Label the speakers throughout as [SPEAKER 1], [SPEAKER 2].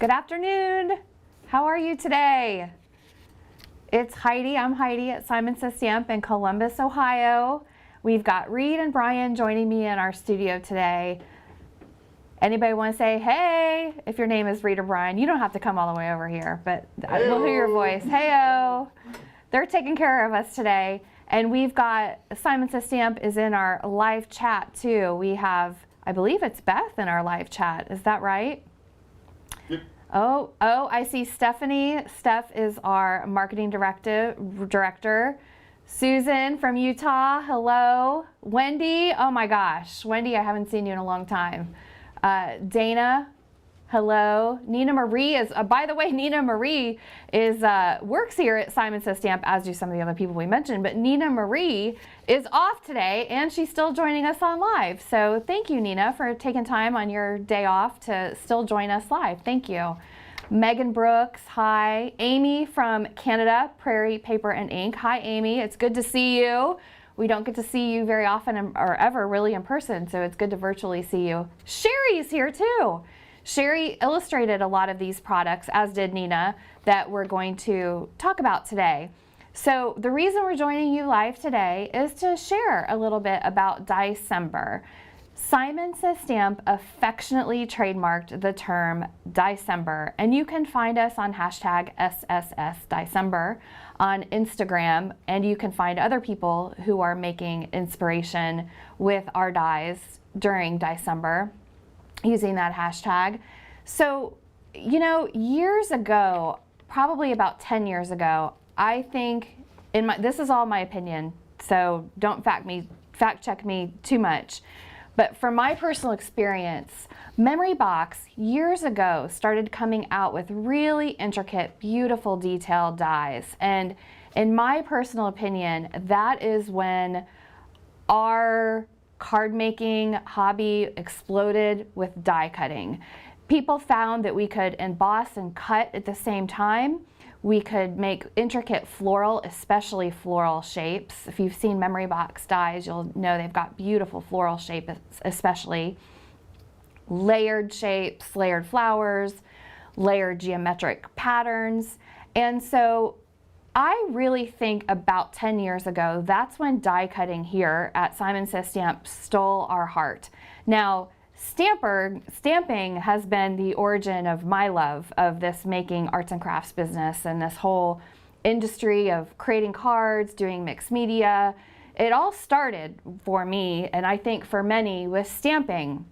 [SPEAKER 1] Good afternoon. How are you today? It's Heidi. I'm Heidi at Simon Says Stamp in Columbus, Ohio. We've got Reed and Brian joining me in our studio today. Anybody want to say, hey, if your name is Reed or Brian? You don't have to come all the way over here, but we'll hear your voice. Hey-o. They're taking care of us today. And we've got, Simon Says Stamp is in our live chat too. We have, I believe it's Beth in our live chat. Is that right?
[SPEAKER 2] Yep.
[SPEAKER 1] Oh, I see Stephanie. Steph is our marketing director. Susan from Utah, hello. Wendy, oh my gosh. Wendy, I haven't seen you in a long time. Dana, hello. Nina Marie is, by the way, Nina Marie is works here at Simon Says Stamp, as do some of the other people we mentioned, but Nina Marie is off today and she's still joining us on live. So thank you, Nina, for taking time on your day off to still join us live. Thank you. Megan Brooks, hi. Amy from Canada, Prairie Paper and Ink. Hi, Amy. It's good to see you. We don't get to see you very often or ever really in person, so it's good to virtually see you. Sherry's here too. Sherry illustrated a lot of these products, as did Nina, that we're going to talk about today. So the reason we're joining you live today is to share a little bit about DieCember. Simon Says Stamp affectionately trademarked the term DieCember, and you can find us on hashtag #SSSDieCember on Instagram, and you can find other people who are making inspiration with our dies during DieCember using that hashtag. So, you know, years ago, probably about 10 years ago, I think, this is all my opinion, so don't fact check me too much. But from my personal experience, Memory Box years ago started coming out with really intricate, beautiful, detailed dies. And in my personal opinion, that is when our card making hobby exploded with die cutting. People found that we could emboss and cut at the same time. We could make intricate floral, especially floral shapes. If you've seen Memory Box dies, you'll know they've got beautiful floral shapes, especially layered shapes, layered flowers, layered geometric patterns. And so I really think about 10 years ago, that's when die cutting here at Simon Says Stamp stole our heart. Now, stamping has been the origin of my love of this making arts and crafts business and this whole industry of creating cards, doing mixed media. It all started for me, and I think for many, with stamping.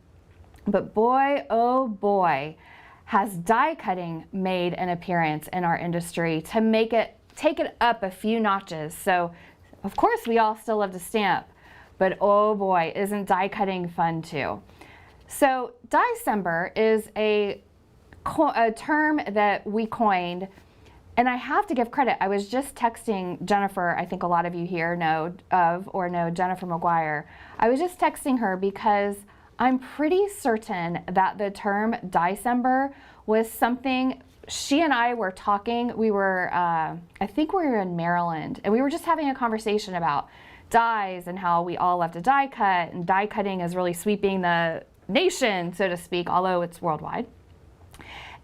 [SPEAKER 1] But boy, oh boy, has die cutting made an appearance in our industry to take it up a few notches. So of course we all still love to stamp, but oh boy, isn't die cutting fun too. So DieCember is a term that we coined, and I have to give credit. I was just texting Jennifer, I think a lot of you here know Jennifer McGuire. I was just texting her because I'm pretty certain that the term DieCember was something she and I were talking. We were, I think we were in Maryland, and we were just having a conversation about dies and how we all love to die cut, and die cutting is really sweeping the nation, so to speak, although it's worldwide.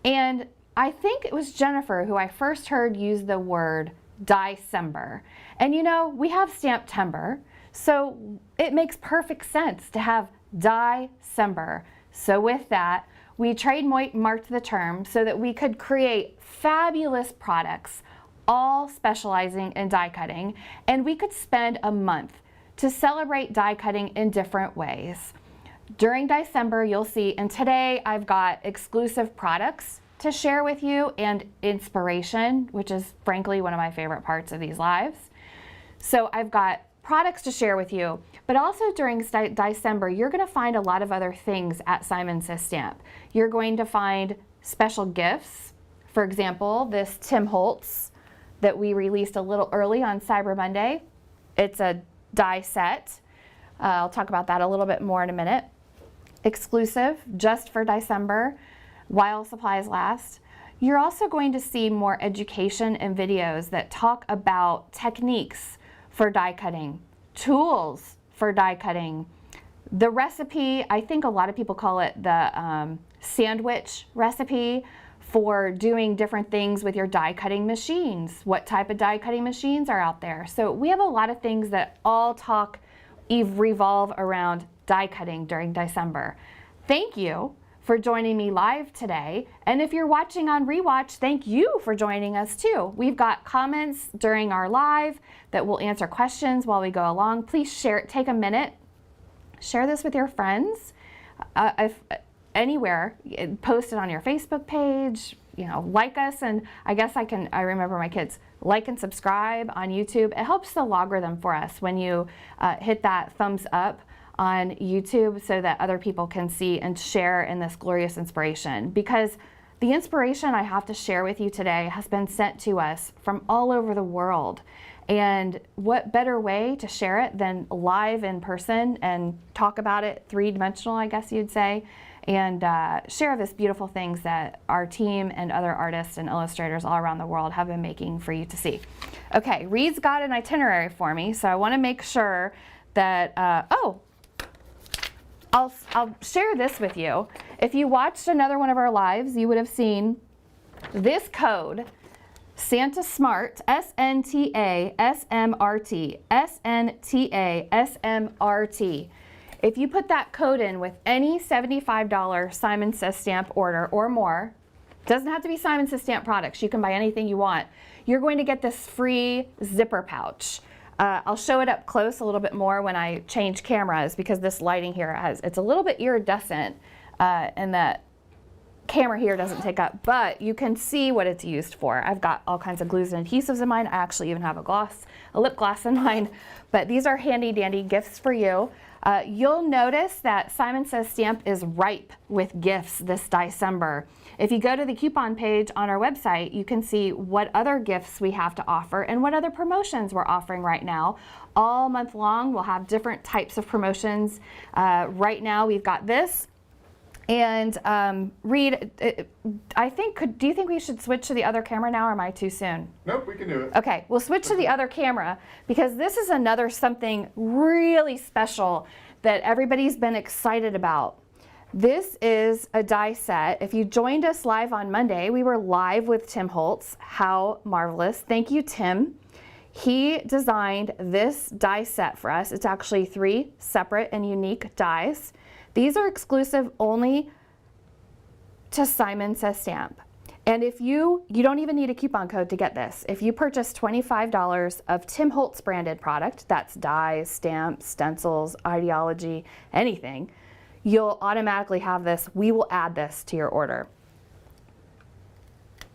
[SPEAKER 1] And I think it was Jennifer who I first heard use the word DieCember. And you know, we have Stamptember, so it makes perfect sense to have DieCember. So with that, we trademarked the term so that we could create fabulous products, all specializing in die cutting, and we could spend a month to celebrate die cutting in different ways. During DieCember, you'll see, and today I've got exclusive products to share with you and inspiration, which is frankly one of my favorite parts of these lives. So I've got products to share with you, but also during DieCember, you're going to find a lot of other things at Simon Says Stamp. You're going to find special gifts. For example, this Tim Holtz that we released a little early on Cyber Monday. It's a die set. I'll talk about that a little bit more in a minute. Exclusive, just for DieCember, while supplies last. You're also going to see more education and videos that talk about techniques for die cutting, tools for die cutting. The recipe, I think a lot of people call it the sandwich recipe for doing different things with your die cutting machines. What type of die cutting machines are out there? So we have a lot of things that all revolve around die cutting during DieCember. Thank you for joining me live today. And if you're watching on rewatch, thank you for joining us too. We've got comments during our live that will answer questions while we go along. Please share it, take a minute, share this with your friends. If anywhere, post it on your Facebook page, like us, and I remember my kids, like and subscribe on YouTube. It helps the logarithm for us when you hit that thumbs up on YouTube so that other people can see and share in this glorious inspiration. Because the inspiration I have to share with you today has been sent to us from all over the world. And what better way to share it than live in person and talk about it three-dimensional, I guess you'd say, and share this beautiful things that our team and other artists and illustrators all around the world have been making for you to see. Okay, Reed's got an itinerary for me, so I want to make sure that, I'll share this with you. If you watched another one of our lives, you would have seen this code, Santa Smart, S-N-T-A-S-M-R-T, S-N-T-A-S-M-R-T. If you put that code in with any $75 Simon Says Stamp order or more, doesn't have to be Simon Says Stamp products, you can buy anything you want, you're going to get this free zipper pouch. I'll show it up close a little bit more when I change cameras, because this lighting here it's a little bit iridescent, and that camera here doesn't take up, but you can see what it's used for. I've got all kinds of glues and adhesives in mine. I actually even have a lip gloss in mine, but these are handy dandy gifts for you. You'll notice that Simon Says Stamp is ripe with gifts this DieCember. If you go to the coupon page on our website, you can see what other gifts we have to offer and what other promotions we're offering right now. All month long, we'll have different types of promotions. Right now, we've got this. And Reed, do you think we should switch to the other camera now, or am I too soon?
[SPEAKER 2] Nope, we can do it.
[SPEAKER 1] Okay, we'll switch to the other camera, because this is another something really special that everybody's been excited about. This is a die set. If you joined us live on Monday, we were live with Tim Holtz. How marvelous. Thank you, Tim. He designed this die set for us. It's actually 3 separate and unique dies. These are exclusive only to Simon Says Stamp. And if you don't even need a coupon code to get this. If you purchase $25 of Tim Holtz branded product, that's dies, stamps, stencils, ideology, anything, you'll automatically have this. We will add this to your order.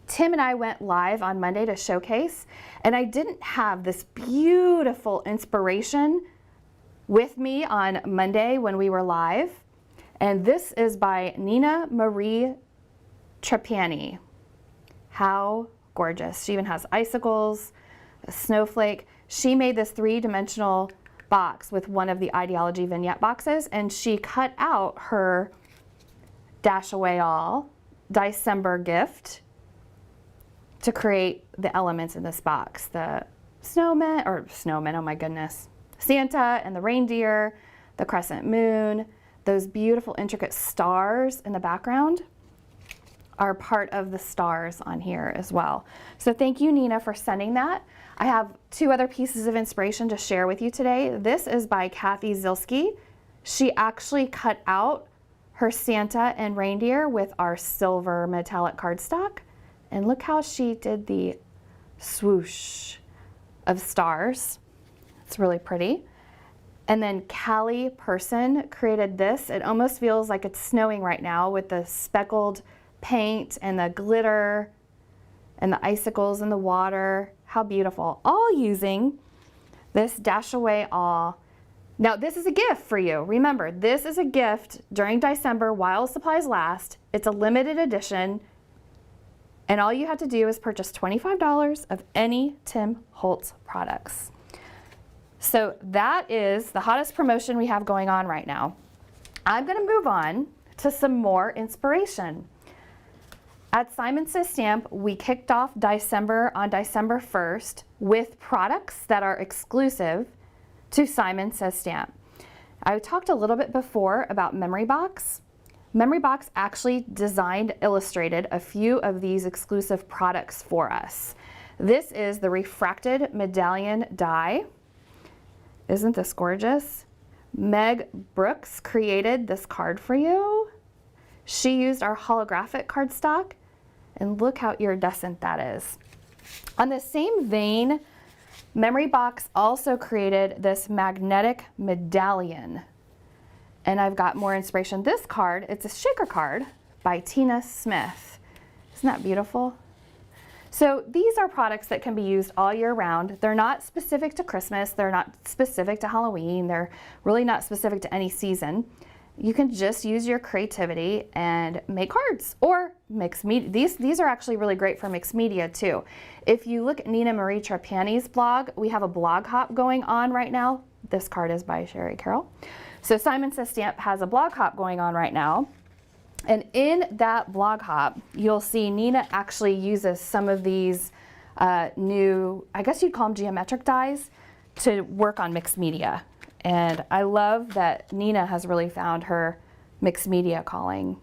[SPEAKER 1] Tim and I went live on Monday to showcase, and I didn't have this beautiful inspiration with me on Monday when we were live. And this is by Nina Marie Trapani. How gorgeous. She even has icicles, a snowflake. She made this 3-dimensional box with one of the Ideology vignette boxes, and she cut out her Dash Away All DieCember gift to create the elements in this box. The snowman, oh my goodness, Santa and the reindeer, the crescent moon, those beautiful intricate stars in the background are part of the stars on here as well. So thank you, Nina, for sending that. I have 2 other pieces of inspiration to share with you today. This is by Kathy Zilsky. She actually cut out her Santa and reindeer with our silver metallic cardstock. And look how she did the swoosh of stars. It's really pretty. And then Callie Person created this. It almost feels like it's snowing right now with the speckled paint and the glitter and the icicles in the water. How beautiful. All using this Dash Away All. Now this is a gift for you. Remember, this is a gift during DieCember while supplies last. It's a limited edition. And all you have to do is purchase $25 of any Tim Holtz products. So that is the hottest promotion we have going on right now. I'm going to move on to some more inspiration. At Simon Says Stamp, we kicked off DieCember on December 1st with products that are exclusive to Simon Says Stamp. I talked a little bit before about Memory Box. Memory Box actually designed, illustrated a few of these exclusive products for us. This is the refracted medallion die. Isn't this gorgeous? Meg Brooks created this card for you. She used our holographic cardstock, and look how iridescent that is. On the same vein, Memory Box also created this magnetic medallion. And I've got more inspiration. This card, it's a shaker card by Tina Smith. Isn't that beautiful? So these are products that can be used all year round. They're not specific to Christmas. They're not specific to Halloween. They're really not specific to any season. You can just use your creativity and make cards or mix media. These are actually really great for mixed media too. If you look at Nina Marie Trapani's blog, we have a blog hop going on right now. This card is by Sherry Carroll. So Simon Says Stamp has a blog hop going on right now. And in that blog hop, you'll see Nina actually uses some of these new, I guess you'd call them geometric dies, to work on mixed media. And I love that Nina has really found her mixed media calling.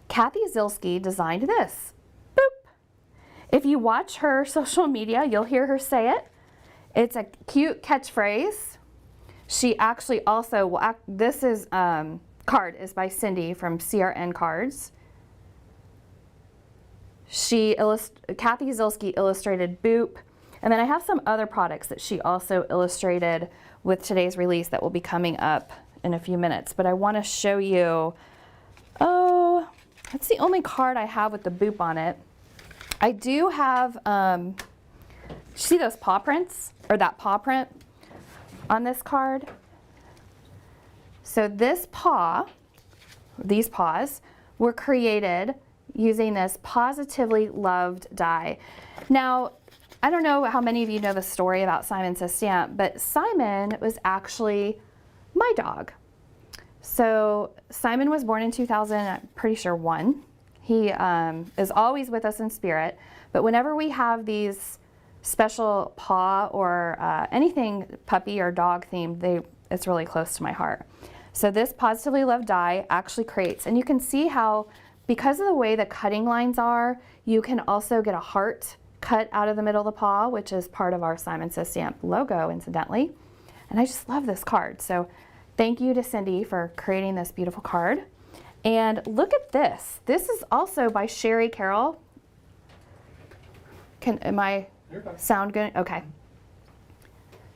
[SPEAKER 1] Kathy Zilsky designed this. Boop. If you watch her social media, you'll hear her say it. It's a cute catchphrase. She actually also, this is card is by Cindy from CRN Cards. Kathy Zilsky illustrated Boop. And then I have some other products that she also illustrated with today's release that will be coming up in a few minutes. But I want to show you, oh, that's the only card I have with the Boop on it. I do have, see those paw prints, or that paw print on this card? So this paw, these paws, were created using this Positively Loved die. Now, I don't know how many of you know the story about Simon Says Stamp, but Simon was actually my dog. So Simon was born in 2000, I'm pretty sure 1. He is always with us in spirit, but whenever we have these special paw or anything puppy or dog themed, it's really close to my heart. So this Positively Loved die actually creates, and you can see how, because of the way the cutting lines are, you can also get a heart cut out of the middle of the paw, which is part of our Simon Says Stamp logo, incidentally. And I just love this card. So thank you to Cindy for creating this beautiful card. And look at this. This is also by Sherry Carroll. Am I sound good? Okay.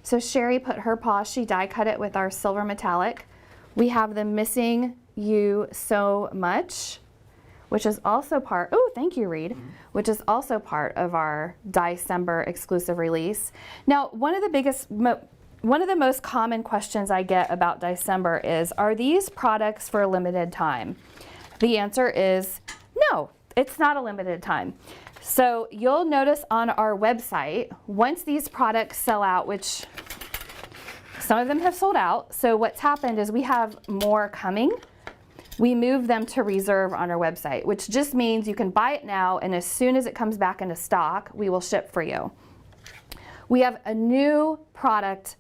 [SPEAKER 1] So Sherry put her paw, she die cut it with our silver metallic. We have the Missing You So Much, which is also part, oh, thank you, Reed, which is also part of our DieCember exclusive release. Now, one of the most common questions I get about DieCember is, are these products for a limited time? The answer is no, it's not a limited time. So you'll notice on our website, once these products sell out, which some of them have sold out, so what's happened is we have more coming. We move them to reserve on our website, which just means you can buy it now, and as soon as it comes back into stock, we will ship for you. We have a new product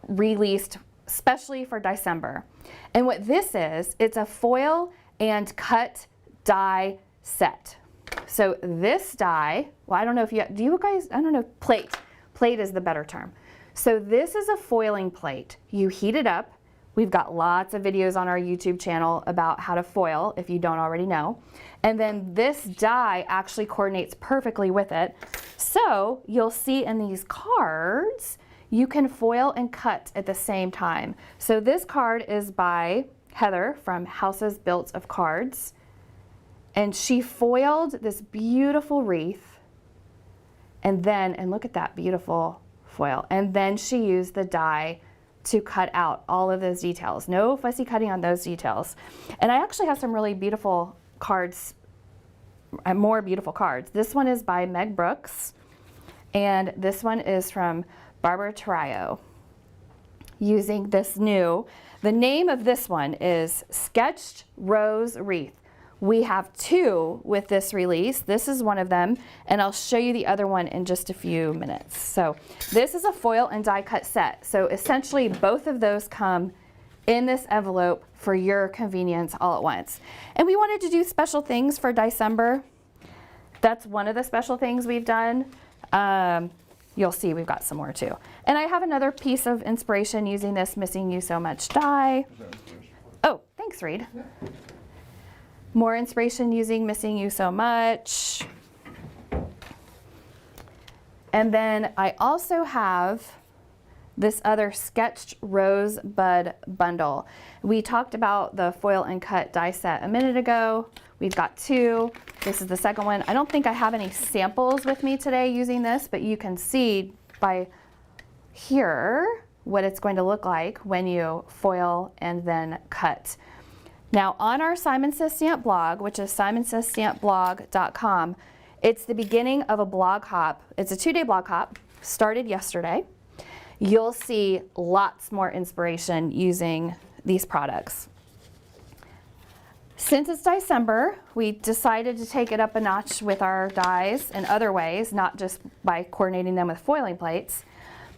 [SPEAKER 1] released especially for DieCember. And what this is, it's a foil and cut die set. So this die, well, I don't know if do you guys, I don't know, plate. Plate is the better term. So this is a foiling plate. You heat it up. We've got lots of videos on our YouTube channel about how to foil, if you don't already know. And then this die actually coordinates perfectly with it. So you'll see in these cards, you can foil and cut at the same time. So this card is by Heather from Houses Built of Cards. And she foiled this beautiful wreath. And look at that beautiful foil. And then she used the die to cut out all of those details. No fussy cutting on those details. And I actually have some really beautiful cards, more beautiful cards. This one is by Meg Brooks, and this one is from Barbara Tarayo, using this new, the name of this one is Sketched Rose Wreath. We have 2 with this release. This is one of them, and I'll show you the other one in just a few minutes. So this is a foil and die cut set. So essentially both of those come in this envelope for your convenience all at once. And we wanted to do special things for DieCember. That's one of the special things we've done. You'll see we've got some more too. And I have another piece of inspiration using this Missing You So Much die. Oh, thanks, Reed. More inspiration using Missing You So Much. And then I also have this other sketched rosebud bundle. We talked about the foil and cut die set a minute ago. We've got two. This is the second one. I don't think I have any samples with me today using this, but you can see by here what it's going to look like when you foil and then cut. Now on our Simon Says Stamp blog, which is simonsaysstampblog.com, it's the beginning of a blog hop. It's a 2-day blog hop, started yesterday. You'll see lots more inspiration using these products. Since it's DieCember, we decided to take it up a notch with our dies in other ways, not just by coordinating them with foiling plates,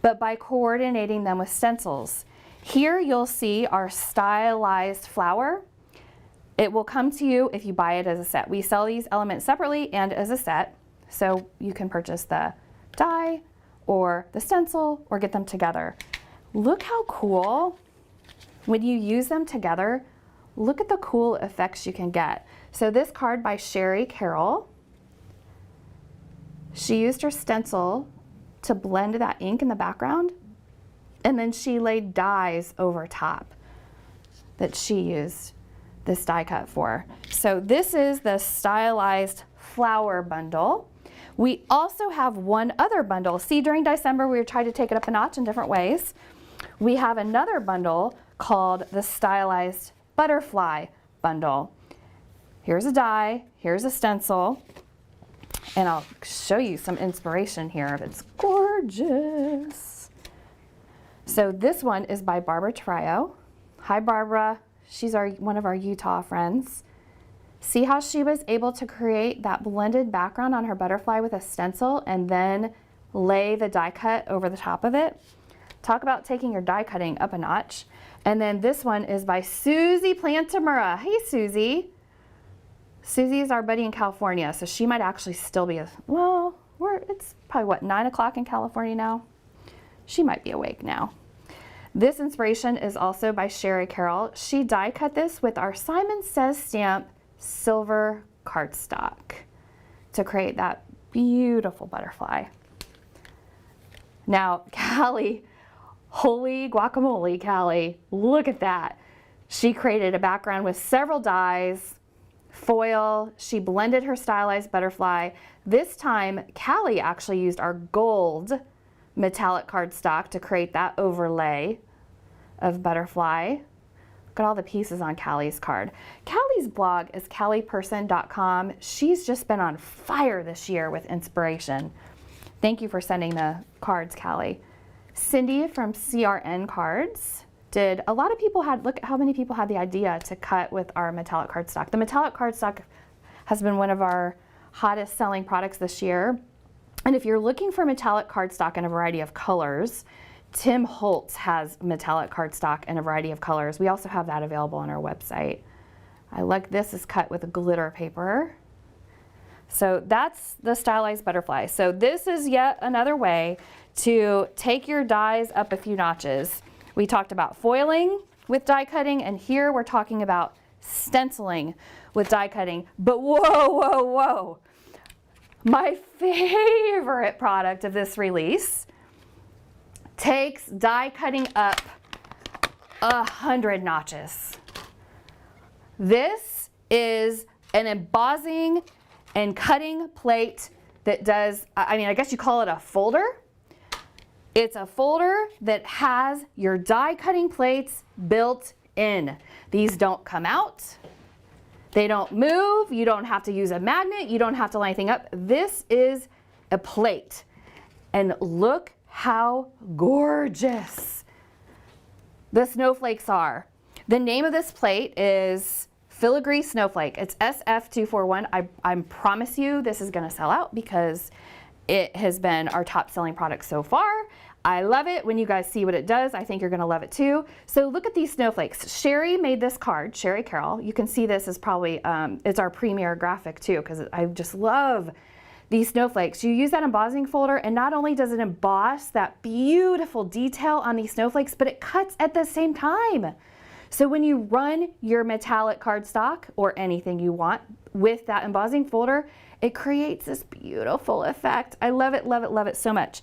[SPEAKER 1] but by coordinating them with stencils. Here you'll see our stylized flower. It will come to you if you buy it as a set. We sell these elements separately and as a set, so you can purchase the die or the stencil or get them together. Look how cool, when you use them together, look at the cool effects you can get. So this card by Carroll, she used her stencil to blend that ink in the background, and then she laid dies over top that she used this die cut for. So this is the Stylized flower bundle. We also have one other bundle. See, during DieCember we were trying to take it up a notch in different ways. We have another bundle called the Stylized butterfly bundle. Here's a die, here's a stencil, and I'll show you some inspiration here. It's gorgeous. So this one is by Barbara Trio. Hi Barbara, she's one of our Utah friends. See how she was able to create that blended background on her butterfly with a stencil and then lay the die cut over the top of it? Talk about taking your die cutting up a notch. And then this one is by Susie Plantamura. Hey Susie. Susie is our buddy in California, so she might actually still be, it's probably what, 9 o'clock in California now? She might be awake now. This inspiration is also by Carroll. She die cut this with our Simon Says Stamp silver cardstock to create that beautiful butterfly. Now, Callie, holy guacamole, Callie, look at that. She created a background with several dies, foil, she blended her stylized butterfly. This time, Callie actually used our gold metallic cardstock to create that overlay of butterfly. Look at all the pieces on Callie's card. Callie's blog is callieperson.com. She's just been on fire this year with inspiration. Thank you for sending the cards, Callie. Cindy from CRN Cards did, a lot of people had, look at how many people had the idea to cut with our metallic cardstock. The metallic cardstock has been one of our hottest selling products this year. And if you're looking for metallic cardstock in a variety of colors, Tim Holtz has metallic cardstock in a variety of colors. We also have that available on our website. I like this is cut with glitter paper. So that's the Stylized butterfly. So this is yet another way to take your dies up a few notches. We talked about foiling with die cutting, and here we're talking about stenciling with die cutting. But whoa, whoa, whoa. My favorite product of this release takes die cutting up 100 notches. This is an embossing and cutting plate that does, I guess you call it a folder. It's a folder that has your die cutting plates built in. These don't come out. They don't move. You don't have to use a magnet. You don't have to line anything up. This is a plate. And look how gorgeous the snowflakes are. The name of this plate is Filigree Snowflake. It's SF241. I promise you this is going to sell out because it has been our top selling product so far. I love it. When you guys see what it does, I think you're gonna love it too. So look at these snowflakes. Sherry made this card, Sherry Carroll. You can see this is probably, it's our premier graphic too, because I just love these snowflakes. You use that embossing folder, and not only does it emboss that beautiful detail on these snowflakes, but it cuts at the same time. So when you run your metallic cardstock or anything you want with that embossing folder, it creates this beautiful effect. I love it, love it, love it so much.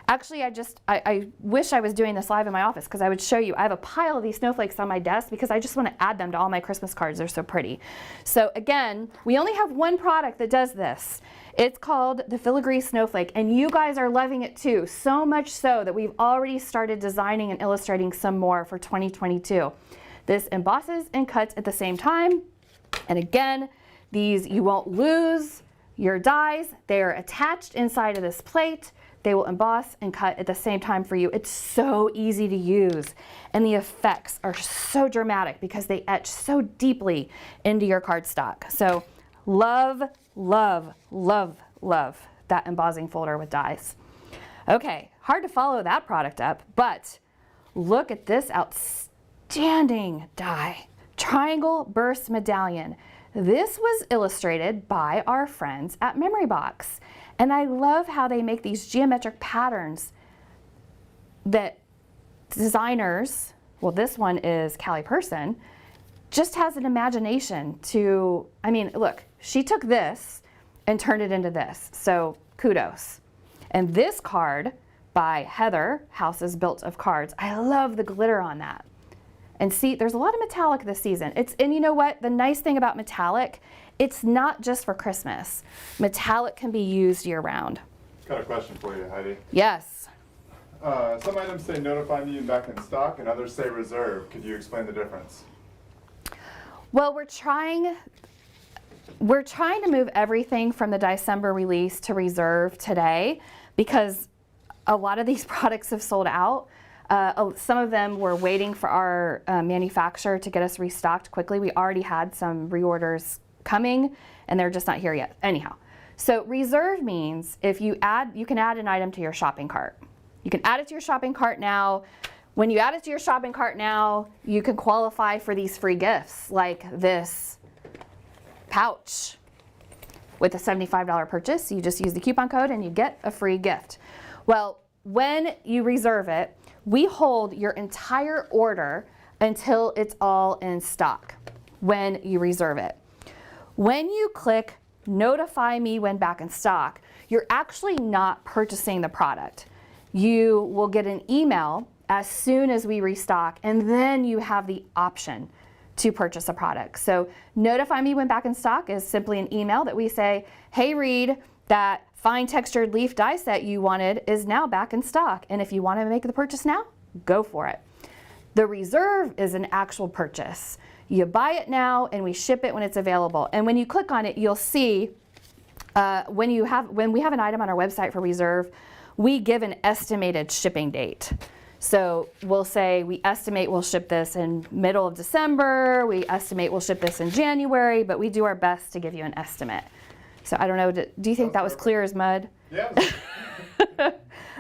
[SPEAKER 1] Actually, I wish I was doing this live in my office, because I would show you. I have a pile of these snowflakes on my desk because I just want to add them to all my Christmas cards. They're so pretty. So again, we only have one product that does this. It's called the Filigree Snowflake, and you guys are loving it too. So much so that we've already started designing and illustrating some more for 2022. This embosses and cuts at the same time. And again, these, you won't lose your dies. They are attached inside of this plate. They will emboss and cut at the same time for you. It's so easy to use, and the effects are so dramatic because they etch so deeply into your cardstock. So love, love, love, love that embossing folder with dies. Okay, hard to follow that product up, but look at this outstanding die. Triangle Burst Medallion. This was illustrated by our friends at Memory Box. And I love how they make these geometric patterns that designers, well, this one is Callie Person, just has an imagination to, I mean, look, she took this and turned it into this. So kudos. And this card by Heather, Houses Built of Cards, I love the glitter on that. And see, there's a lot of metallic this season. And you know what? The nice thing about metallic, it's not just for Christmas. Metallic can be used year round.
[SPEAKER 2] Got a question for you, Heidi.
[SPEAKER 1] Yes.
[SPEAKER 2] Some items say notify me and back in stock, and others say reserve. Could you explain the difference?
[SPEAKER 1] Well, we're trying to move everything from the DieCember release to reserve today, because a lot of these products have sold out. Some of them were waiting for our manufacturer to get us restocked quickly. We already had some reorders coming, and they're just not here yet. Anyhow, so reserve means if you can add an item to your shopping cart. You can add it to your shopping cart now. When you add it to your shopping cart now, you can qualify for these free gifts, like this pouch with a $75 purchase. You just use the coupon code and you get a free gift. Well, when you reserve it, we hold your entire order until it's all in stock when you reserve it. When you click notify me when back in stock, you're actually not purchasing the product. You will get an email as soon as we restock, and then you have the option to purchase a product. So notify me when back in stock is simply an email that we say, hey Reed, that fine textured leaf die set you wanted is now back in stock, and if you want to make the purchase now, go for it. The reserve is an actual purchase. You buy it now and we ship it when it's available. And when you click on it, you'll see when we have an item on our website for reserve, we give an estimated shipping date. So we'll say we estimate we'll ship this in middle of December, we estimate we'll ship this in January, but we do our best to give you an estimate. So I don't know, do you think that was clear as mud?
[SPEAKER 2] Yeah.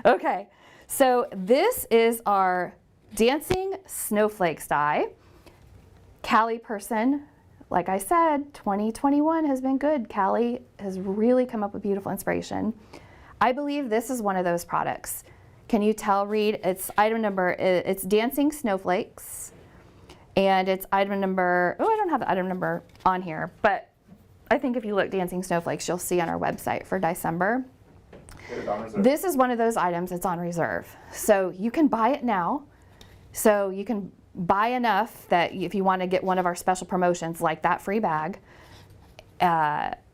[SPEAKER 1] Okay, so this is our Dancing Snowflakes die. Callie Person, like I said, 2021 has been good. Callie has really come up with beautiful inspiration. I believe this is one of those products. Can you tell, Reed? It's item number, it's Dancing Snowflakes, and it's item number, oh, I don't have the item number on here, but I think if you look Dancing Snowflakes, you'll see on our website for DieCember. This is one of those items that's on reserve. So you can buy it now. So you can buy enough that if you want to get one of our special promotions like that free bag,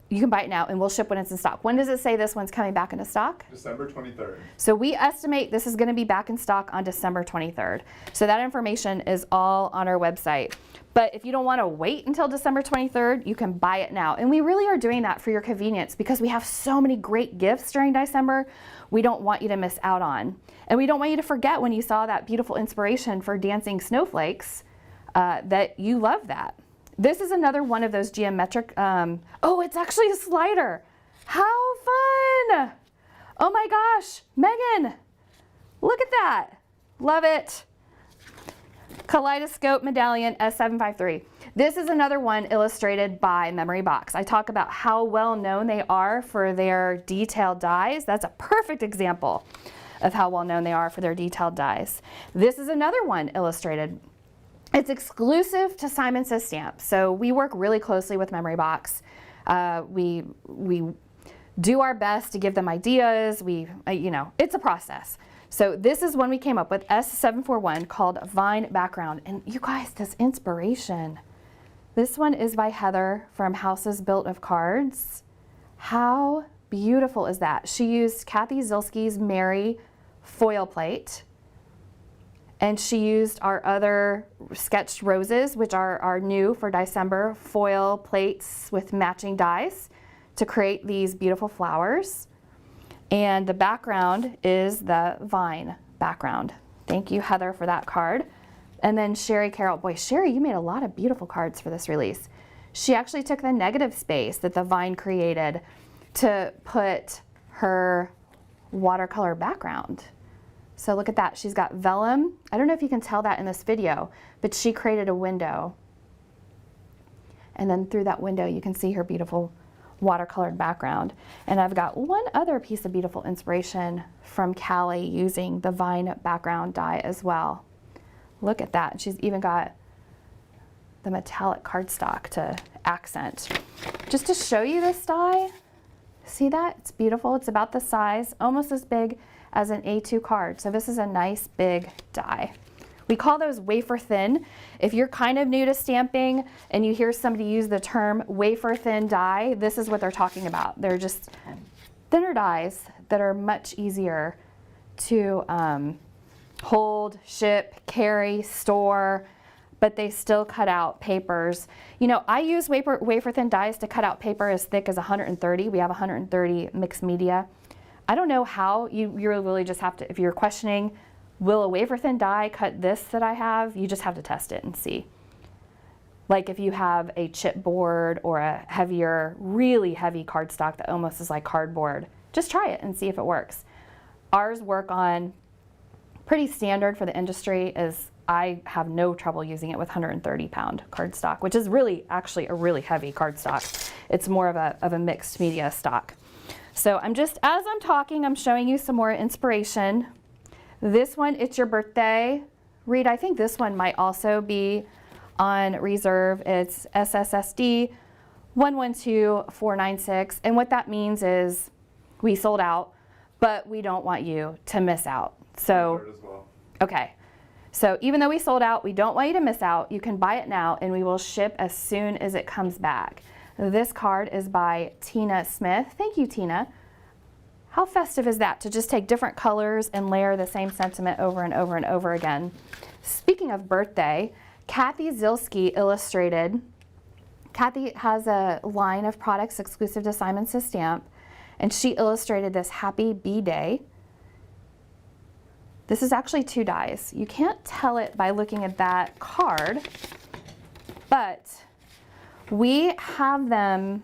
[SPEAKER 1] you can buy it now and we'll ship when it's in stock. When does it say this one's coming back into stock?
[SPEAKER 2] December 23rd.
[SPEAKER 1] So we estimate this is going to be back in stock on December 23rd. So that information is all on our website. But if you don't want to wait until December 23rd, you can buy it now. And we really are doing that for your convenience because we have so many great gifts during DieCember we don't want you to miss out on. And we don't want you to forget when you saw that beautiful inspiration for Dancing Snowflakes that you love that. This is another one of those geometric, oh, it's actually a slider. How fun! Oh my gosh, Megan, Look at that. Love it. Kaleidoscope Medallion S753. This is another one illustrated by Memory Box. I talk about how well known they are for their detailed dies. That's a perfect example of how well known they are for their detailed dies. This is another one illustrated. It's exclusive to Simon Says Stamp, so we work really closely with Memory Box. We do our best to give them ideas. It's a process. So this is one we came up with, S741, called Vine Background. And you guys, this inspiration. This one is by Heather from Houses Built of Cards. How beautiful is that? She used Kathy Zilsky's Mary foil plate. And she used our other sketched roses, which are new for DieCember, foil plates with matching dies to create these beautiful flowers. And the background is the vine background. Thank you, Heather, for that card. And then Sherry Carroll. Boy, Sherry, you made a lot of beautiful cards for this release. She actually took the negative space that the vine created to put her watercolor background. So look at that. She's got vellum. I don't know if you can tell that in this video, but she created a window. And then through that window, you can see her beautiful watercolored background. And I've got one other piece of beautiful inspiration from Callie using the vine background die as well. Look at that. She's even got the metallic cardstock to accent. Just to show you this die, see that? It's beautiful. It's about the size, almost as big as an A2 card. So this is a nice big die. We call those wafer thin. If you're kind of new to stamping and you hear somebody use the term wafer thin die, this is what they're talking about. They're just thinner dies that are much easier to hold, ship, carry, store, but they still cut out papers. You know, I use wafer thin dies to cut out paper as thick as 130. We have 130 mixed media. I don't know how. You really just have to, if you're questioning, will a wafer thin die cut this that I have? You just have to test it and see. Like if you have a chipboard or a heavier, really heavy cardstock that almost is like cardboard, just try it and see if it works. Ours work on pretty standard for the industry is I have no trouble using it with 130-pound cardstock, which is really actually a really heavy cardstock. It's more of a mixed media stock. So I'm just, as I'm talking, I'm showing you some more inspiration. This one, It's Your Birthday. Reed, I think this one might also be on reserve. It's SSSD 112496. And what that means is we sold out, but we don't want you to miss out. So, okay. So even though we sold out, we don't want you to miss out. You can buy it now and we will ship as soon as it comes back. This card is by Tina Smith. Thank you, Tina. How festive is that to just take different colors and layer the same sentiment over and over and over again? Speaking of birthday, Kathy Zilsky illustrated. Kathy has a line of products exclusive to Simon Says Stamp, and she illustrated this Happy B-Day. This is actually 2 dies. You can't tell it by looking at that card, but we have them.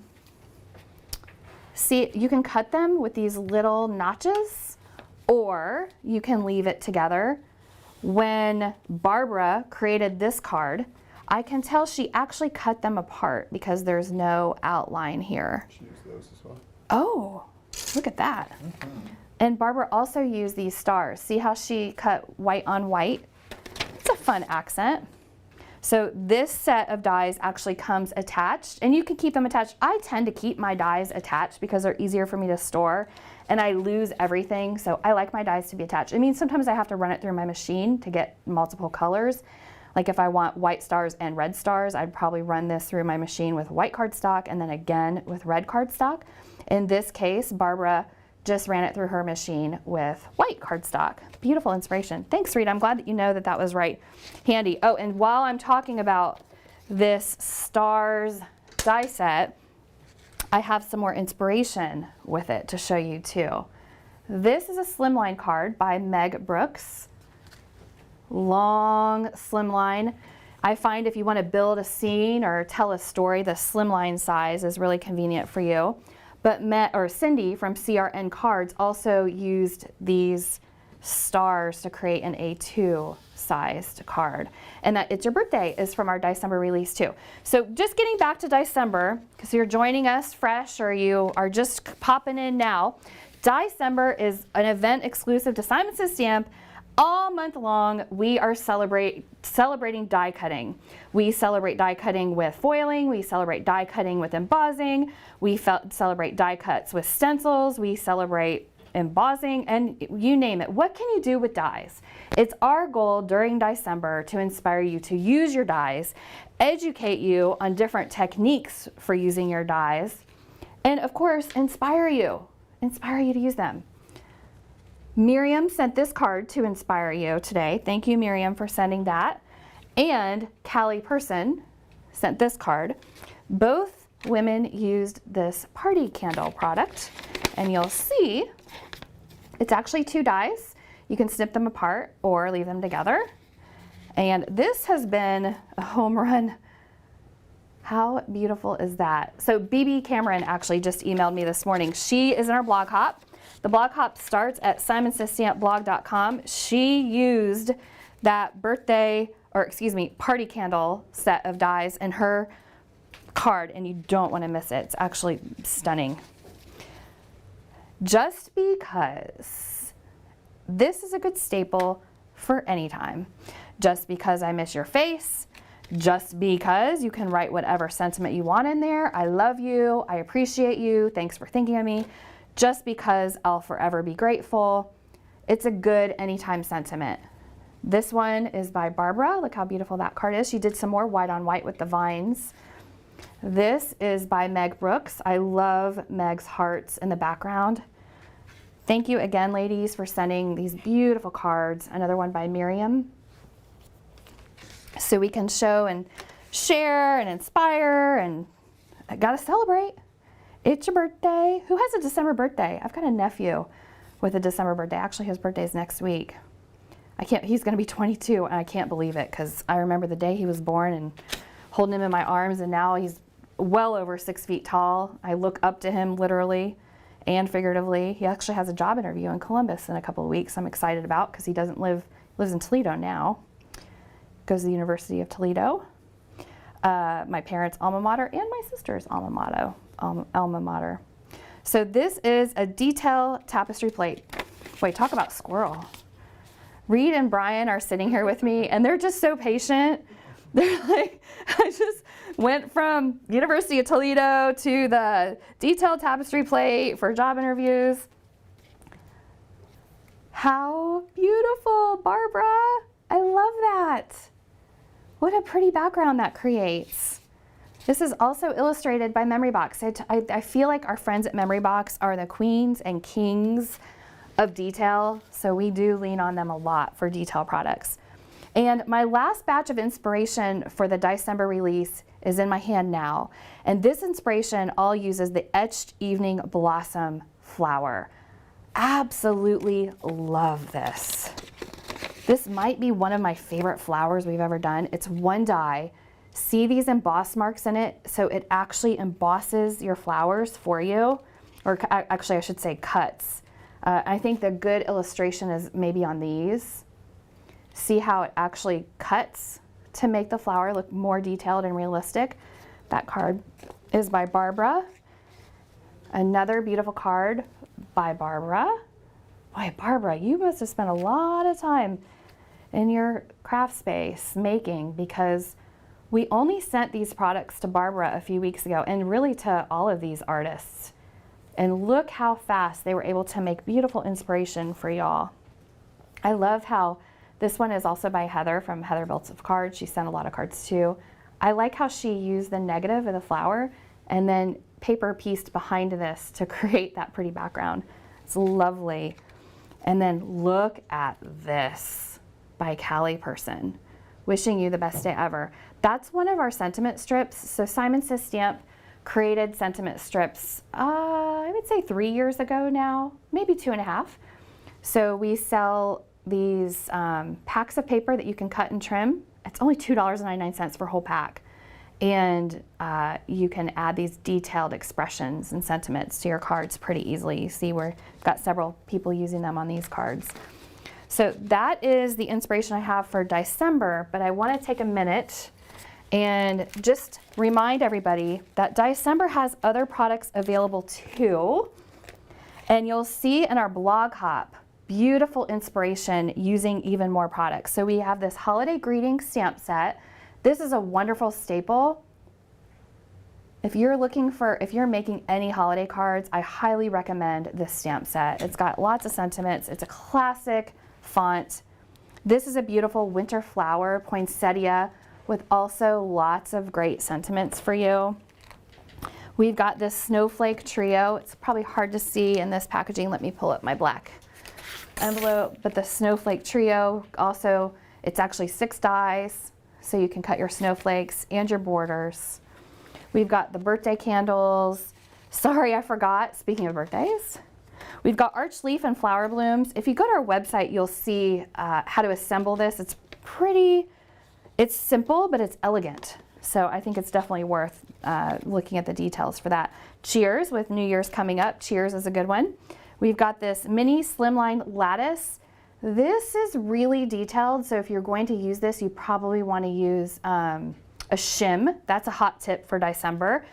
[SPEAKER 1] See, you can cut them with these little notches, or you can leave it together. When Barbara created this card, I can tell she actually cut them apart because there's no outline here.
[SPEAKER 2] She used those as well.
[SPEAKER 1] Oh, look at that. And Barbara also used these stars. See how she cut white on white? It's a fun accent. So this set of dies actually comes attached, and you can keep them attached. I tend to keep my dies attached because they're easier for me to store, and I lose everything, so I like my dies to be attached. It means sometimes I have to run it through my machine to get multiple colors. Like if I want white stars and red stars, I'd probably run this through my machine with white cardstock and then again with red cardstock. In this case, Barbara just ran it through her machine with white cardstock. Beautiful inspiration. Thanks, Rita. I'm glad that you know that that was right handy. Oh, and while I'm talking about this stars die set, I have some more inspiration with it to show you too. This is a slimline card by Meg Brooks. Long slimline. I find if you want to build a scene or tell a story, the slimline size is really convenient for you. But Cindy from CRN Cards also used these stars to create an A2 sized card. And that It's Your Birthday is from our DieCember release too. So just getting back to DieCember, because you're joining us fresh or you are just popping in now, DieCember is an event exclusive to Simon Says Stamp. All month long, we are celebrating die cutting. We celebrate die cutting with foiling, we celebrate die cutting with embossing, we celebrate die cuts with stencils, we celebrate embossing, and you name it. What can you do with dies? It's our goal during DieCember to inspire you to use your dies, educate you on different techniques for using your dies, and of course, inspire you to use them. Miriam sent this card to inspire you today. Thank you, Miriam, for sending that. And Callie Person sent this card. Both women used this party candle product, and you'll see it's actually 2 dies. You can snip them apart or leave them together. And this has been a home run. How beautiful is that? So BB Cameron actually just emailed me this morning. She is in our blog hop. The blog hop starts at simonsaystampblog.com. She used that party candle set of dies in her card, and you don't want to miss it. It's actually stunning. Just because this is a good staple for any time. Just because I miss your face, just because you can write whatever sentiment you want in there. I love you, I appreciate you, thanks for thinking of me. Just because I'll forever be grateful. It's a good anytime sentiment. This one is by Barbara. Look how beautiful that card is. She did some more white on white with the vines. This is by Meg Brooks. I love Meg's hearts in the background. Thank you again, ladies, for sending these beautiful cards. Another one by Miriam. So we can show and share and inspire, and I gotta celebrate. It's your birthday. Who has a December birthday? I've got a nephew with a December birthday. Actually, his birthday's next week. He's gonna be 22, and I can't believe it, because I remember the day he was born and holding him in my arms, and now he's well over 6 feet tall. I look up to him literally and figuratively. He actually has a job interview in Columbus in a couple of weeks I'm excited about, because he lives in Toledo now. Goes to the University of Toledo. My parents' alma mater and my sister's alma mater. So this is a detail tapestry plate. Wait, talk about squirrel. Reed and Brian are sitting here with me, and they're just so patient. They're like, I just went from University of Toledo to the detailed tapestry plate for job interviews. How beautiful, Barbara. I love that. What a pretty background that creates. This is also illustrated by Memory Box. I feel like our friends at Memory Box are the queens and kings of detail, so we do lean on them a lot for detail products. And my last batch of inspiration for the DieCember release is in my hand now. And this inspiration all uses the Etched Evening Blossom flower. Absolutely love this. This might be one of my favorite flowers we've ever done. It's 1 die. See these emboss marks in it? So it actually embosses your flowers for you, or actually I should say cuts. I think the good illustration is maybe on these. See how it actually cuts to make the flower look more detailed and realistic. That card is by Barbara. Another beautiful card by Barbara. Boy, Barbara, you must have spent a lot of time in your craft space making, because we only sent these products to Barbara a few weeks ago, and really to all of these artists. And look how fast they were able to make beautiful inspiration for y'all. I love how this one is also by Heather from Heather Built of Cards. She sent a lot of cards too. I like how she used the negative of the flower and then paper pieced behind this to create that pretty background. It's lovely. And then look at this by Callie Person. Wishing you the best day ever. That's one of our sentiment strips. So Simon Says Stamp created sentiment strips, I would say 3 years ago now, maybe 2.5. So we sell these packs of paper that you can cut and trim. It's only $2.99 for a whole pack. And you can add these detailed expressions and sentiments to your cards pretty easily. You see we've got several people using them on these cards. So that is the inspiration I have for DieCember, but I want to take a minute and just remind everybody that DieCember has other products available too. And you'll see in our blog hop, beautiful inspiration using even more products. So we have this holiday greeting stamp set. This is a wonderful staple. If you're making any holiday cards, I highly recommend this stamp set. It's got lots of sentiments. It's a classic font. This is a beautiful winter flower poinsettia with also lots of great sentiments for you. We've got this snowflake trio. It's probably hard to see in this packaging. Let me pull up my black envelope. But the snowflake trio also, it's actually 6 dies, so you can cut your snowflakes and your borders. We've got the birthday candles. Sorry, I forgot. Speaking of birthdays, we've got arch leaf and flower blooms. If you go to our website, you'll see how to assemble this. It's simple, but it's elegant. So I think it's definitely worth looking at the details for that. Cheers, with New Year's coming up. Cheers is a good one. We've got this mini slimline lattice. This is really detailed, so if you're going to use this, you probably want to use a shim. That's a hot tip for DieCember.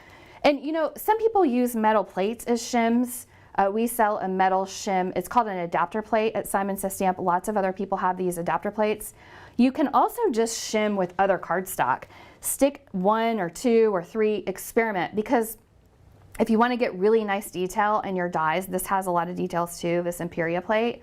[SPEAKER 1] And you know, some people use metal plates as shims. We sell a metal shim. It's called an adapter plate at Simon Says Stamp. Lots of other people have these adapter plates. You can also just shim with other cardstock. Stick 1 or 2 or 3, experiment, because if you want to get really nice detail in your dies, this has a lot of details too, this Imperia plate.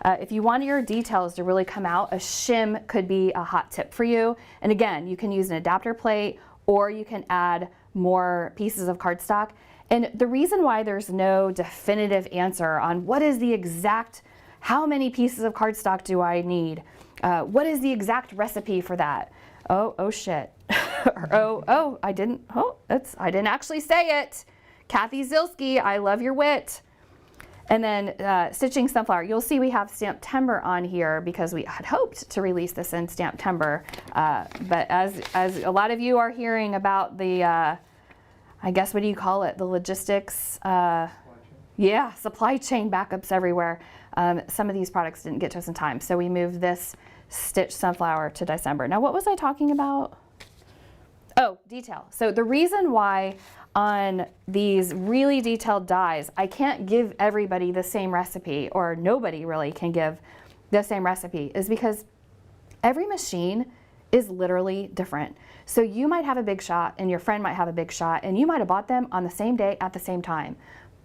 [SPEAKER 1] If you want your details to really come out, a shim could be a hot tip for you. And again, you can use an adapter plate, or you can add more pieces of cardstock. And the reason why there's no definitive answer on what is the exact, how many pieces of cardstock do I need? What is the exact recipe for that? Oh shit. I didn't actually say it. Kathy Zilsky, I love your wit. And then stitching sunflower. You'll see we have Stamptember on here because we had hoped to release this in Stamptember. But as a lot of you are hearing about the, I guess, what do you call it? The logistics. Yeah, supply chain backups everywhere. Some of these products didn't get to us in time. So we moved this stitch sunflower to DieCember. Now, what was I talking about? Oh, detail. So the reason why on these really detailed dies, I can't give everybody the same recipe, or nobody really can give the same recipe, is because every machine is literally different. So you might have a big shot and your friend might have a big shot, and you might have bought them on the same day at the same time.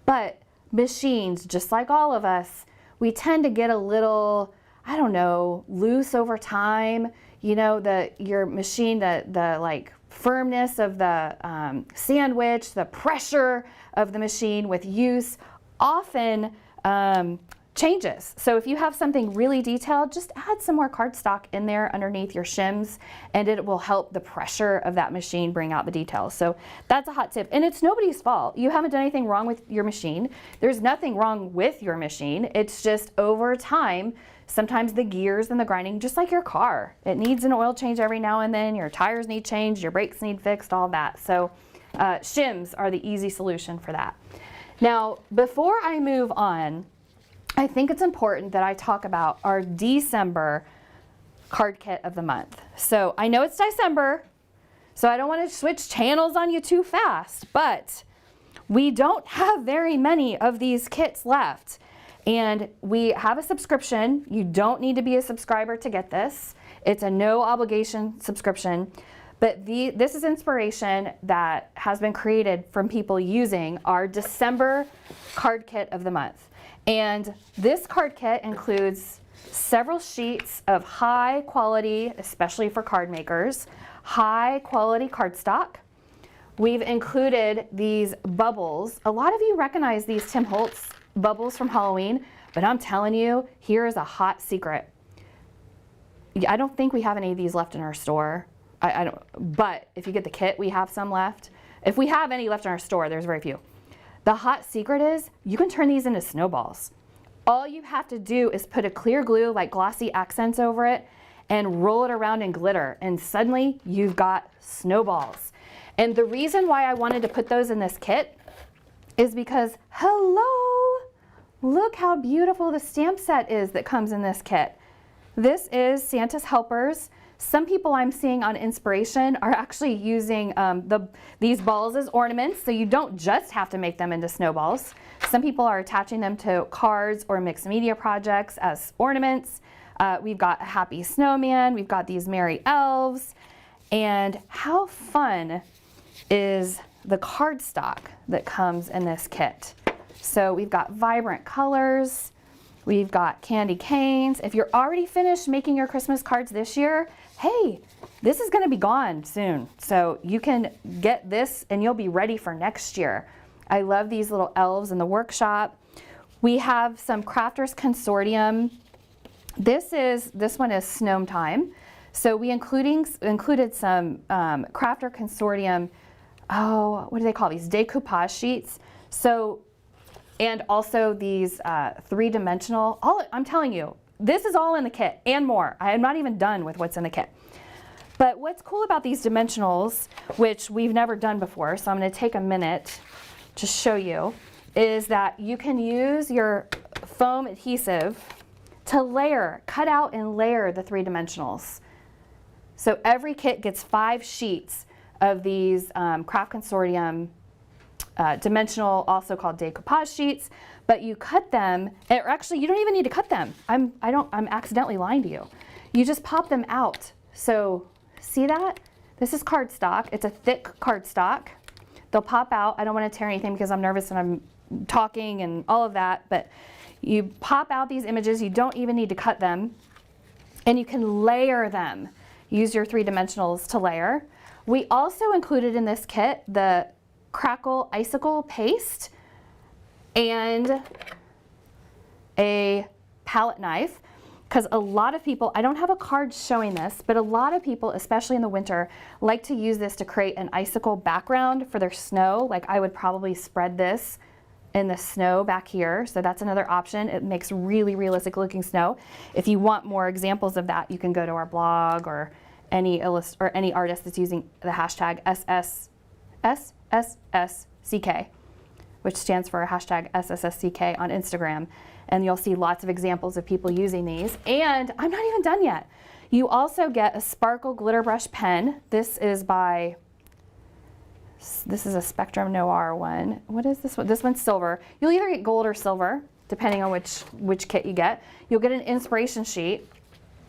[SPEAKER 1] But machines, just like all of us, we tend to get a little, I don't know, loose over time. You know, your machine, the like firmness of the sandwich, the pressure of the machine with use often changes. So if you have something really detailed, just add some more cardstock in there underneath your shims, and it will help the pressure of that machine bring out the details. So that's a hot tip, and it's nobody's fault. You haven't done anything wrong with your machine. There's nothing wrong with your machine. It's just over time, sometimes the gears and the grinding, just like your car, it needs an oil change every now and then. Your tires need changed, your brakes need fixed, all that. So shims are the easy solution for that. Now, before I move on, I think it's important that I talk about our DieCember card kit of the month. So I know it's DieCember, so I don't want to switch channels on you too fast, but we don't have very many of these kits left. And we have a subscription. You don't need to be a subscriber to get this. It's a no obligation subscription. But this is inspiration that has been created from people using our DieCember card kit of the month. And this card kit includes several sheets of high quality, especially for card makers, high quality cardstock. We've included these bubbles. A lot of you recognize these Tim Holtz bubbles from Halloween, but I'm telling you, here is a hot secret. I don't think we have any of these left in our store. I don't, but if you get the kit, we have some left. If we have any left in our store, there's very few. The hot secret is you can turn these into snowballs. All you have to do is put a clear glue, like glossy accents over it, and roll it around in glitter, and suddenly you've got snowballs. And the reason why I wanted to put those in this kit is because, hello, look how beautiful the stamp set is that comes in this kit. This is Santa's Helpers. Some people I'm seeing on Inspiration are actually using these balls as ornaments, so you don't just have to make them into snowballs. Some people are attaching them to cards or mixed media projects as ornaments. We've got a happy snowman, we've got these merry elves, and how fun is the cardstock that comes in this kit. So we've got vibrant colors, we've got candy canes. If you're already finished making your Christmas cards this year, hey, this is gonna be gone soon. So you can get this and you'll be ready for next year. I love these little elves in the workshop. We have some Crafters Consortium. This one is Snow Time. So we included some Crafter Consortium, what do they call these? Decoupage sheets. So, and also these three-dimensional, I'm telling you, this is all in the kit and more. I am not even done with what's in the kit. But what's cool about these dimensionals, which we've never done before, so I'm going to take a minute to show you, is that you can use your foam adhesive to layer, cut out and layer the three dimensionals. So every kit gets 5 sheets of these Craft Consortium dimensional, also called decoupage sheets, but you cut them, or actually you don't even need to cut them. I'm accidentally lying to you. You just pop them out. So see that? This is cardstock. It's a thick cardstock. They'll pop out. I don't want to tear anything because I'm nervous and I'm talking and all of that, but you pop out these images. You don't even need to cut them, and you can layer them. Use your 3-dimensionals to layer. We also included in this kit the Crackle Icicle Paste and a palette knife, because a lot of people, I don't have a card showing this, but a lot of people, especially in the winter, like to use this to create an icicle background for their snow. Like I would probably spread this in the snow back here, so that's another option. It makes really realistic looking snow. If you want more examples of that, you can go to our blog or any artist that's using the hashtag SSSCK, which stands for hashtag SSSCK on Instagram, and you'll see lots of examples of people using these. And I'm not even done yet. You also get a sparkle glitter brush pen. This is a Spectrum Noir one. What is this one? This one's silver. You'll either get gold or silver, depending on which kit you get. You'll get an inspiration sheet.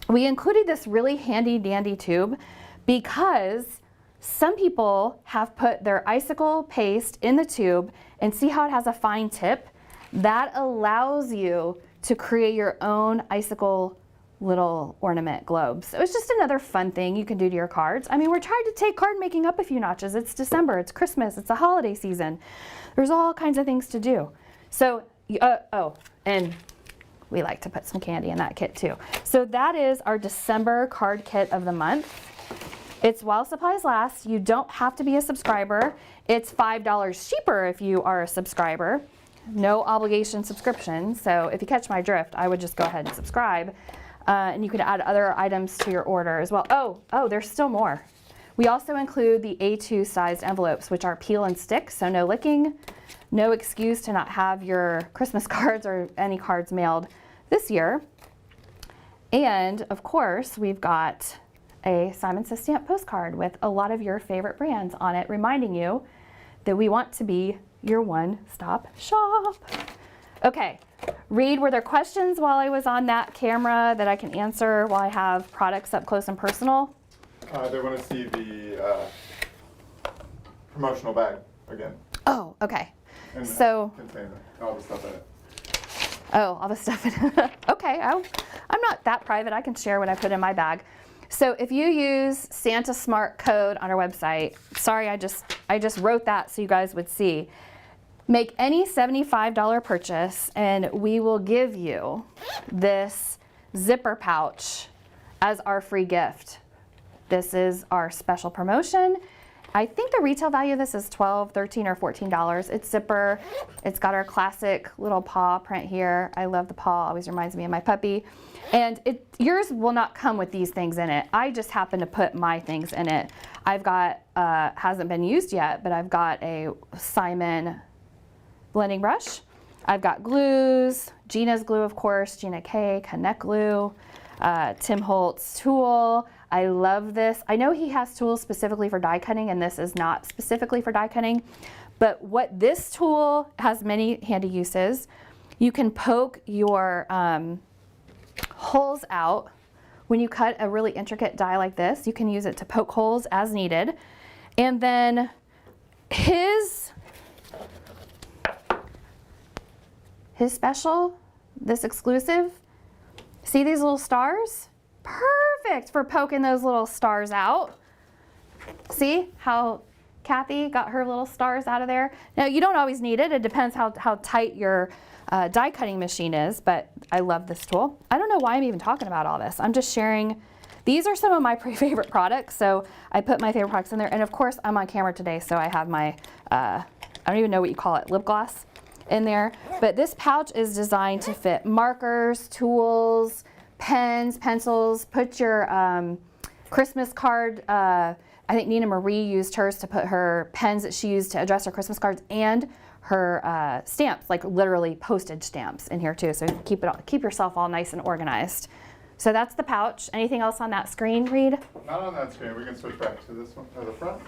[SPEAKER 1] We included this really handy dandy tube because some people have put their icicle paste in the tube, and see how it has a fine tip? That allows you to create your own icicle little ornament globes. So it's just another fun thing you can do to your cards. I mean, we're trying to take card making up a few notches. It's December, it's Christmas, it's a holiday season. There's all kinds of things to do. So, and we like to put some candy in that kit too. So that is our December card kit of the month. It's while supplies last. You don't have to be a subscriber. It's $5 cheaper if you are a subscriber. No obligation subscription. So if you catch my drift, I would just go ahead and subscribe. And you could add other items to your order as well. Oh, there's still more. We also include the A2 sized envelopes, which are peel and stick, so no licking, no excuse to not have your Christmas cards or any cards mailed this year. And of course, we've got a Simon Says Stamp postcard with a lot of your favorite brands on it, reminding you that we want to be your one-stop shop. Okay, Reed, were there questions while I was on that camera that I can answer while I have products up close and personal?
[SPEAKER 2] They want to see the promotional bag again.
[SPEAKER 1] Oh, okay.
[SPEAKER 2] And
[SPEAKER 1] so
[SPEAKER 2] container, all the stuff in it.
[SPEAKER 1] Oh, all the stuff in it. Okay, I'm not that private. I can share what I put in my bag. So if you use Santa Smart code on our website, sorry, I just wrote that so you guys would see. Make any $75 purchase and we will give you this zipper pouch as our free gift. This is our special promotion. I think the retail value of this is $12, $13, or $14. It's zipper. It's got our classic little paw print here. I love the paw, always reminds me of my puppy. And yours will not come with these things in it. I just happen to put my things in it. I've got, hasn't been used yet, but I've got a Simon blending brush. I've got glues, Gina's glue, of course, Gina K, Connect glue. Tim Holtz tool. I love this. I know he has tools specifically for die cutting, and this is not specifically for die cutting, but what this tool has many handy uses. You can poke your holes out. When you cut a really intricate die like this, you can use it to poke holes as needed. And then his special, this exclusive, see these little stars? Perfect for poking those little stars out. See how Kathy got her little stars out of there? Now you don't always need it. It depends how tight your die cutting machine is, but I love this tool. I don't know why I'm even talking about all this. I'm just sharing. These are some of my favorite products, so I put my favorite products in there. And of course, I'm on camera today, so I have my, I don't even know what you call it, lip gloss in there. But this pouch is designed to fit markers, tools, pens, pencils. Put your Christmas card. I think Nina Marie used hers to put her pens that she used to address her Christmas cards and her stamps, like literally postage stamps in here too. So keep yourself all nice and organized. So that's the pouch. Anything else on that screen, Reed?
[SPEAKER 2] Not on that screen. We can switch back to this one at the front.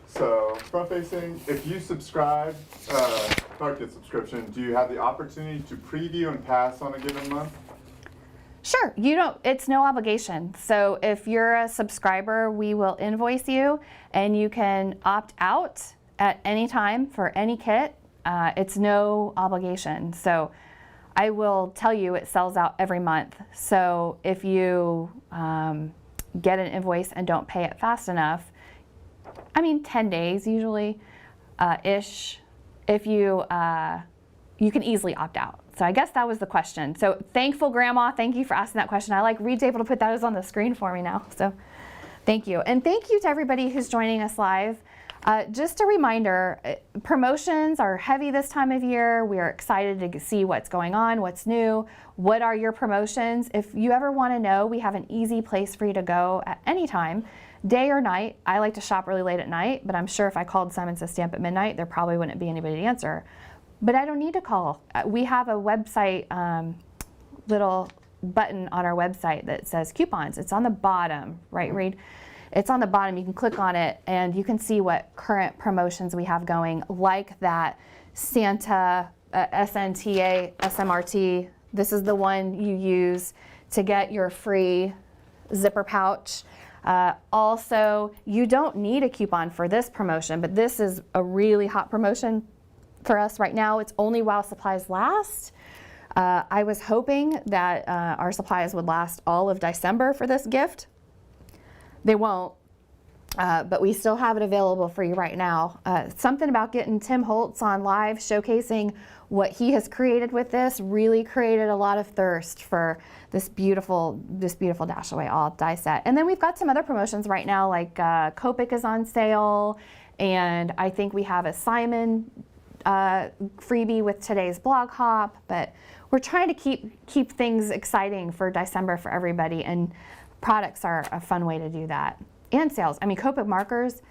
[SPEAKER 2] So front facing, if you subscribe, Target subscription, do you have the opportunity to preview and pass on a given month?
[SPEAKER 1] Sure, it's no obligation. So if you're a subscriber, we will invoice you and you can opt out at any time for any kit. It's no obligation. So I will tell you it sells out every month. So if you get an invoice and don't pay it fast enough, 10 days usually ish, if you can easily opt out. So I guess that was the question. So thankful Grandma, thank you for asking that question. I like Reed's able to put those on the screen for me now. So thank you. And thank you to everybody who's joining us live. Just a reminder, promotions are heavy this time of year. We are excited to see what's going on, what's new, what are your promotions. If you ever want to know, we have an easy place for you to go at any time, day or night. I like to shop really late at night, but I'm sure if I called Simon Says Stamp at midnight, there probably wouldn't be anybody to answer. But I don't need to call. We have a website, little button on our website that says coupons. It's on the bottom, right, Reed? It's on the bottom. You can click on it and you can see what current promotions we have going, like that Santa SNTA SMRT. This is the one you use to get your free zipper pouch. Also, you don't need a coupon for this promotion, but this is a really hot promotion for us right now. It's only while supplies last. I was hoping that our supplies would last all of DieCember for this gift. They won't, but we still have it available for you right now. Something about getting Tim Holtz on live showcasing what he has created with this really created a lot of thirst for this beautiful Dash Away All die set. And then we've got some other promotions right now, like Copic is on sale, and I think we have a Simon freebie with today's blog hop, but we're trying to keep things exciting for DieCember for everybody, and products are a fun way to do that. And sales. Copic markers.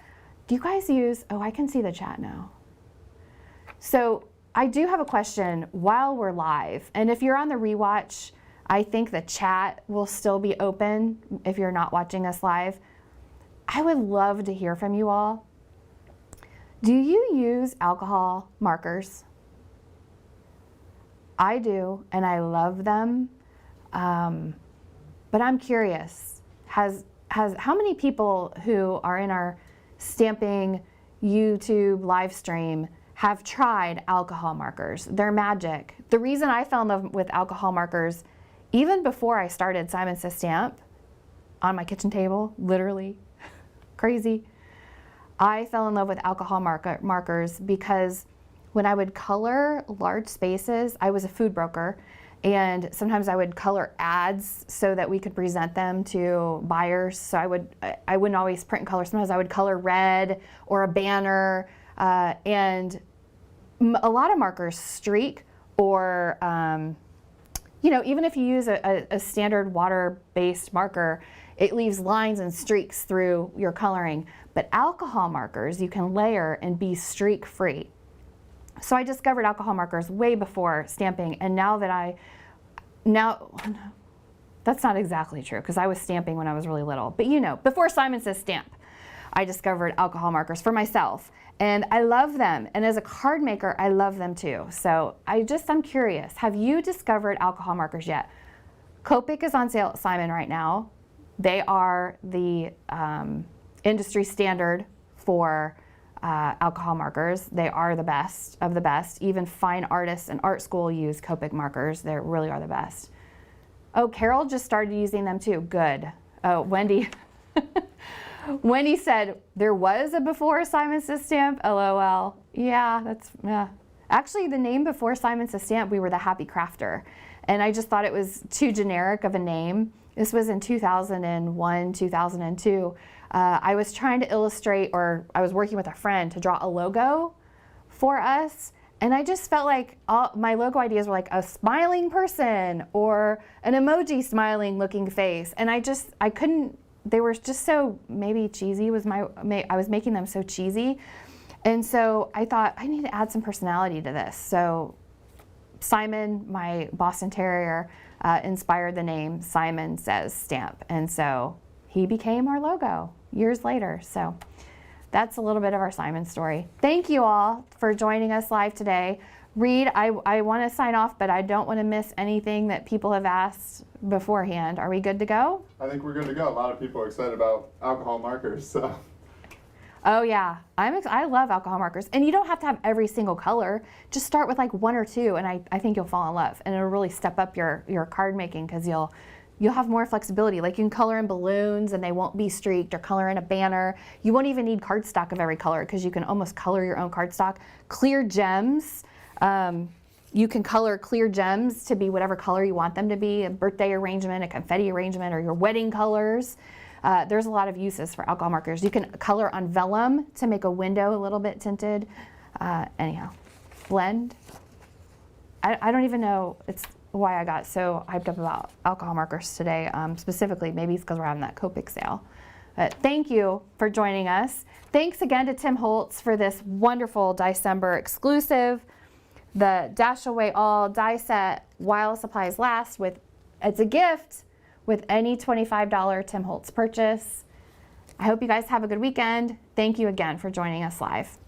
[SPEAKER 1] Do you guys use, I can see the chat now. So I do have a question while we're live, and if you're on the rewatch, I think the chat will still be open if you're not watching us live. I would love to hear from you all. Do you use alcohol markers? I do, and I love them. But I'm curious, how many people who are in our stamping YouTube live stream have tried alcohol markers? They're magic. The reason I fell in love with alcohol markers, even before I started Simon Says Stamp on my kitchen table, literally, crazy, I fell in love with alcohol markers because when I would color large spaces, I was a food broker, and sometimes I would color ads so that we could present them to buyers. So I wouldn't always print and color. Sometimes I would color red or a banner, and a lot of markers streak, or even if you use a standard water-based marker, it leaves lines and streaks through your coloring. But alcohol markers, you can layer and be streak-free. So I discovered alcohol markers way before stamping, and now That's not exactly true because I was stamping when I was really little. But you know, before Simon Says Stamp, I discovered alcohol markers for myself. And I love them. And as a card maker, I love them too. So I'm curious, have you discovered alcohol markers yet? Copic is on sale at Simon right now. They are the industry standard for alcohol markers. They are the best of the best. Even fine artists and art school use Copic markers. They really are the best. Oh, Carroll just started using them too. Good. Oh, Wendy. Wendy said, there was a before Simon Says Stamp, LOL. Yeah. Actually, the name before Simon Says Stamp, we were the Happy Crafter. And I just thought it was too generic of a name. This was in 2001, 2002. I was trying to illustrate, or I was working with a friend to draw a logo for us. And I just felt like all my logo ideas were like a smiling person or an emoji smiling looking face. And I couldn't, they were just so maybe cheesy I was making them so cheesy. And so I thought I need to add some personality to this. So Simon, my Boston Terrier, inspired the name Simon Says Stamp. And so he became our logo years later. So that's a little bit of our Simon story. Thank you all for joining us live today. Reed, I want to sign off, but I don't want to miss anything that people have asked beforehand. Are we good to go?
[SPEAKER 2] I think we're good to go. A lot of people are excited about alcohol markers, so.
[SPEAKER 1] Oh yeah, I love alcohol markers. And you don't have to have every single color. Just start with like one or two, and I think you'll fall in love. And it'll really step up your card making because you'll have more flexibility. Like you can color in balloons and they won't be streaked, or color in a banner. You won't even need cardstock of every color because you can almost color your own cardstock. Clear gems. You can color clear gems to be whatever color you want them to be, a birthday arrangement, a confetti arrangement, or your wedding colors. There's a lot of uses for alcohol markers. You can color on vellum to make a window a little bit tinted. Anyhow, blend. I don't even know why I got so hyped up about alcohol markers today. Specifically, maybe it's because we're having that Copic sale. But thank you for joining us. Thanks again to Tim Holtz for this wonderful DieCember exclusive. The Dash Away All die set while supplies last. It's a gift with any $25 Tim Holtz purchase. I hope you guys have a good weekend. Thank you again for joining us live.